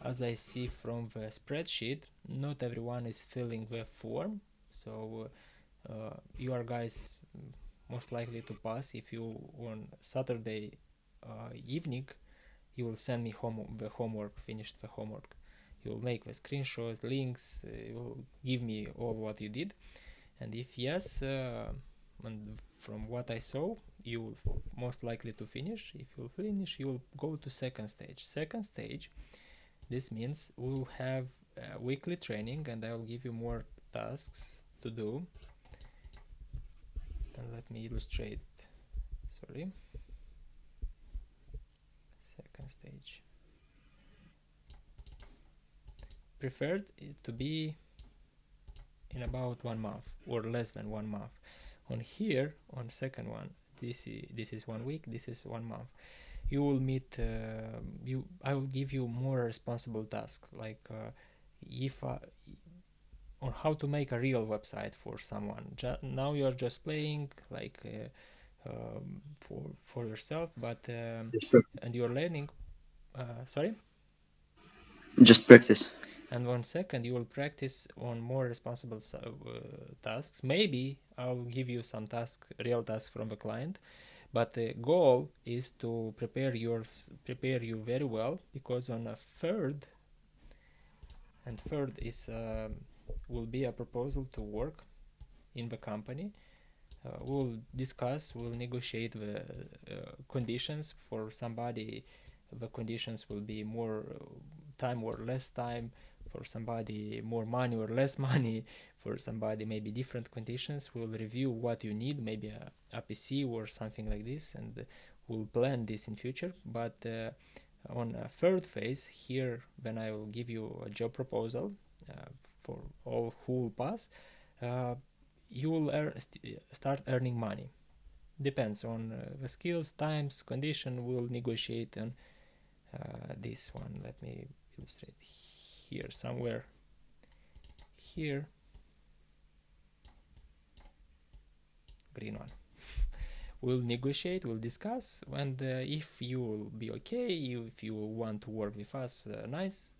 as I see from the spreadsheet, not everyone is filling the form, so you are guys most likely to pass if you on Saturday evening you will send me the homework, finished the homework. You will make the screenshots, links, you will give me all what you did, and if yes, and from what I saw, you will most likely to finish. If you finish, you will go to second stage. Second stage, this means we will have weekly training, and I will give you more tasks to do. And let me illustrate. Sorry. Second stage. Preferred to be in about 1 month or less than 1 month. On here, on second one, this is 1 week, this is 1 month. You will meet I will give you more responsible tasks, like on how to make a real website for someone. Now you are just playing, like for yourself, but and you are learning. Sorry. Just practice. And 1 second, you will practice on more responsible tasks. Maybe I'll give you some real tasks from the client, but the goal is to prepare you very well, because on a third is will be a proposal to work in the company. We'll negotiate the conditions for somebody. The conditions will be more time or less time, for somebody more money or less money, for somebody maybe different conditions. We'll review what you need, maybe a PC or something like this, and we'll plan this in future. But on a third phase here, when I will give you a job proposal for all who will pass, you will start earning money. Depends on the skills, times, condition. We'll negotiate on this one. Let me illustrate here somewhere. Here, green one. We'll negotiate, we'll discuss, and if you will be okay, if you want to work with us, nice,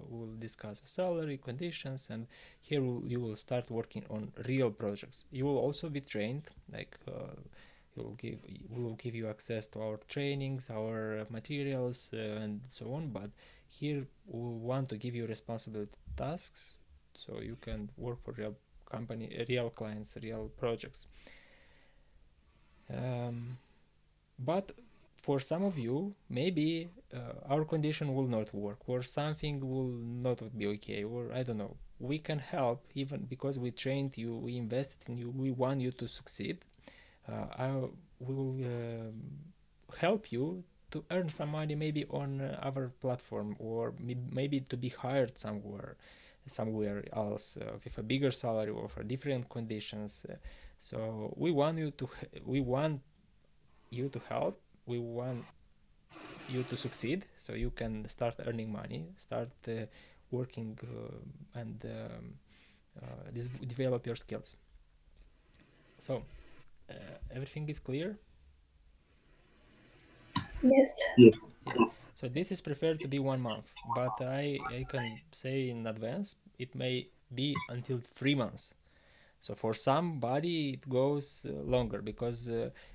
we'll discuss the salary, conditions, and here you will start working on real projects. You will also be trained, like we will give you access to our trainings, our materials, and so on, but here we want to give you responsible tasks so you can work for real company, real clients, real projects. But for some of you, maybe our condition will not work, or something will not be okay, or I don't know. We can help, even because we trained you, we invested in you, we want you to succeed. We will help you to earn some money, maybe on our platform, or maybe to be hired somewhere else with a bigger salary or for different conditions. So we want you to help. We want you to succeed, so you can start earning money, start working, and develop your skills. So everything is clear? Yes. Yes. So this is preferred to be 1 month, but I can say in advance it may be until 3 months. So for somebody it goes longer because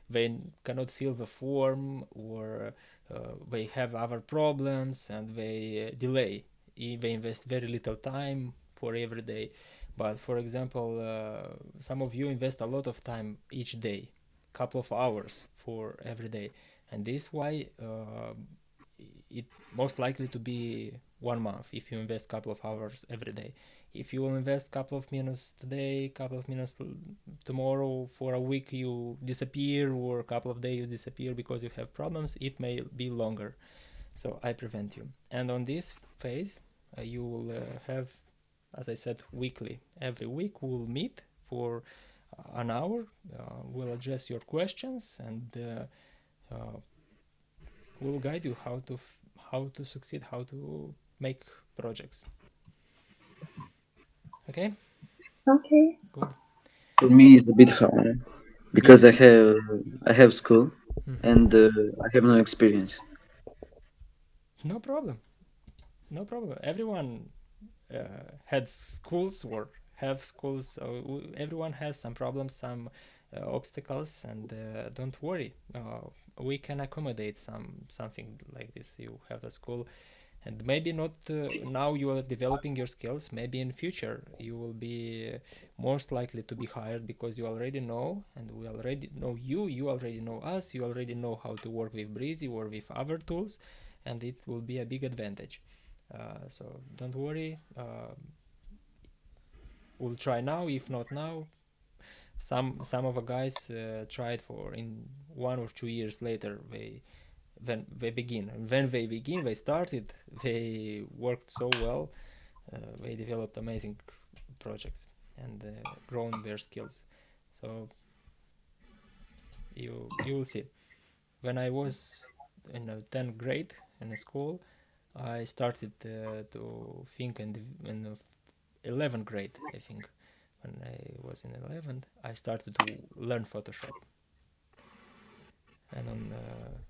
they cannot fill the form, or they have other problems and they delay. They invest very little time for every day. But for example, some of you invest a lot of time each day, couple of hours for every day, and this why it most likely to be 1 month if you invest couple of hours every day. If you will invest couple of minutes today, couple of minutes tomorrow, for a week you disappear, or a couple of days you disappear because you have problems, it may be longer. So I prevent you. And on this phase, you will have, as I said, weekly. Every week we'll meet for an hour. We'll address your questions, and we'll guide you how to succeed, how to make projects. Okay, Okay. good. For me, it's a bit hard because I have school and I have no experience. No problem. No problem. Everyone had schools or have schools. So everyone has some problems, some obstacles, and don't worry. We can accommodate something like this. You have a school, and maybe not now you are developing your skills. Maybe in future you will be most likely to be hired because you already know, and we already know you. You already know us. You already know how to work with Breezy or with other tools, and it will be a big advantage. So don't worry. We'll try now. If not now, some of the guys tried for in 1 or 2 years later. When they begin, they started. They worked so well. They developed amazing projects and grown their skills. So you will see. When I was in the 10th grade in a school, I started to think in the 11th grade, I think. When I was in 11th, I started to learn Photoshop. And on the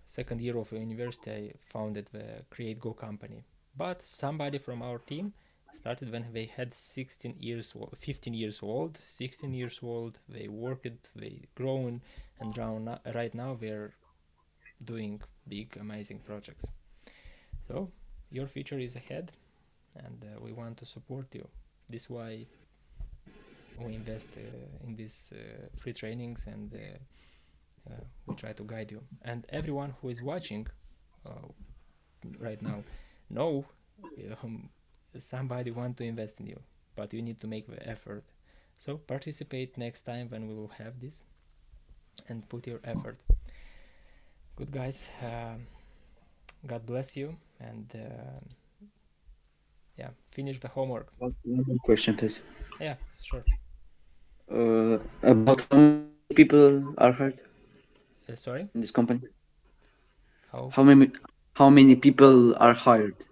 second year of university, I founded the Create Go company. But somebody from our team started when they had 16 years old, 15 years old, 16 years old. They worked, they grown, and right now they're doing big, amazing projects. So your future is ahead, and we want to support you. This is why we invest in these free trainings, and we try to guide you. And everyone who is watching right now, know somebody want to invest in you, but you need to make the effort. So participate next time when we will have this, and put your effort. Good, guys. God bless you, and yeah, finish the homework. One more question, please. Yeah, sure. About how many people are hired Sorry, in this company? how? How many people are hired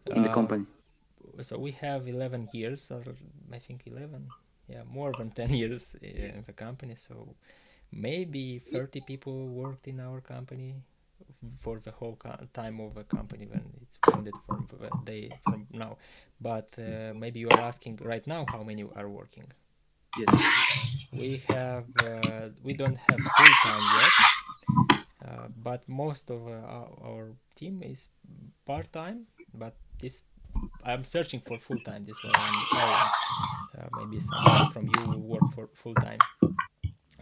in the Uh, company? so we have 11 years, or I think 11, yeah, more than 10 years in the company. So maybe 30 people worked in our company for the whole time of the company when it's founded from the day from now. But maybe you are asking right now how many are working. Yes. We don't have full time yet, but most of our team is part time. But this I'm searching for full time. This is why I'm hiring. Maybe somebody from you will work for full time.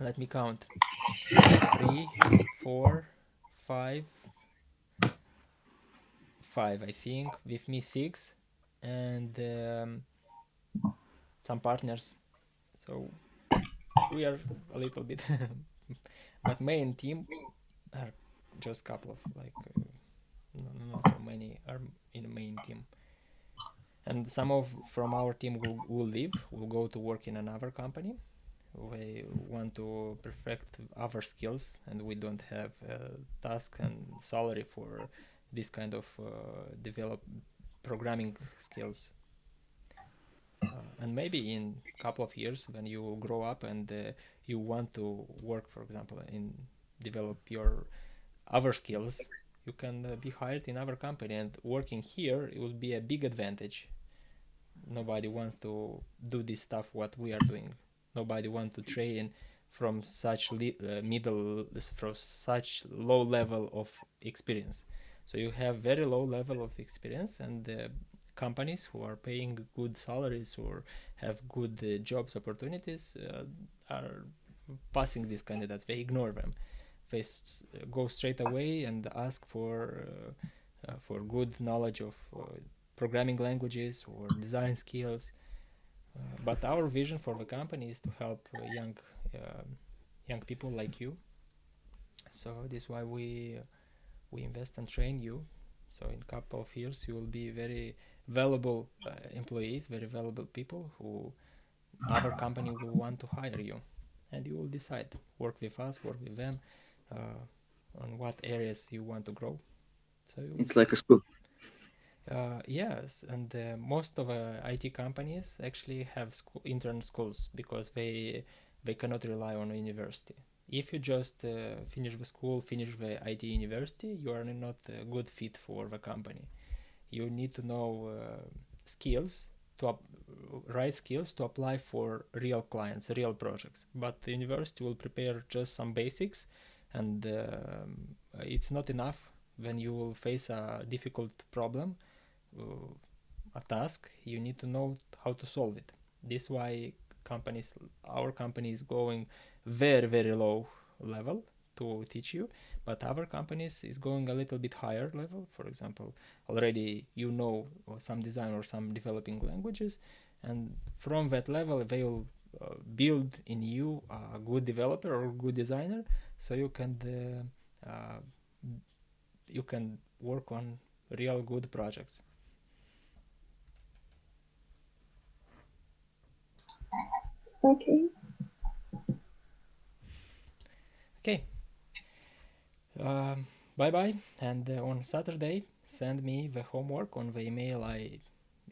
Let me count: 3, 4, 5, 5. I think with me 6, and some partners. So we are a little bit, but main team are just couple of like not so many are in the main team. And some of from our team will leave, will go to work in another company. We want to perfect our skills, and we don't have task and salary for this kind of develop programming skills. And maybe in a couple of years, when you grow up and you want to work, for example, in develop your other skills, you can be hired in our company, and working here it will be a big advantage. Nobody wants to do this stuff what we are doing. Nobody wants to train from such from such low level of experience. So you have very low level of experience, and companies who are paying good salaries or have good jobs opportunities are passing these candidates. They ignore them. They go straight away and ask for good knowledge of programming languages or design skills. But our vision for the company is to help young people like you. So this is why we invest and train you. So in a couple of years you will be very valuable employees, very valuable people who our company will want to hire you, and you will decide work with us, work with them, on what areas you want to grow. So It's like a school. yes, and most of IT companies actually have intern schools because they cannot rely on a university. If you just finish the school, finish the IT university, you are not a good fit for the company. You need to know skills to right skills to apply for real clients, real projects. But the university will prepare just some basics, and it's not enough when you will face a difficult problem, a task. You need to know how to solve it. This is why our company is going very low level to teach you, but other companies is going a little bit higher level. For example, already you know some design or some developing languages, and from that level they will build in you a good developer or good designer, so you can work on real good projects. Okay. Okay. Bye bye. And on Saturday, send me the homework on the email I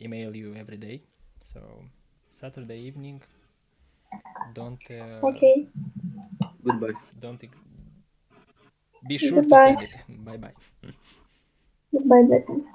email you every day. So Saturday evening, don't Okay. Goodbye. don't be sure to Goodbye. send it. Bye bye. Goodbye, blessings.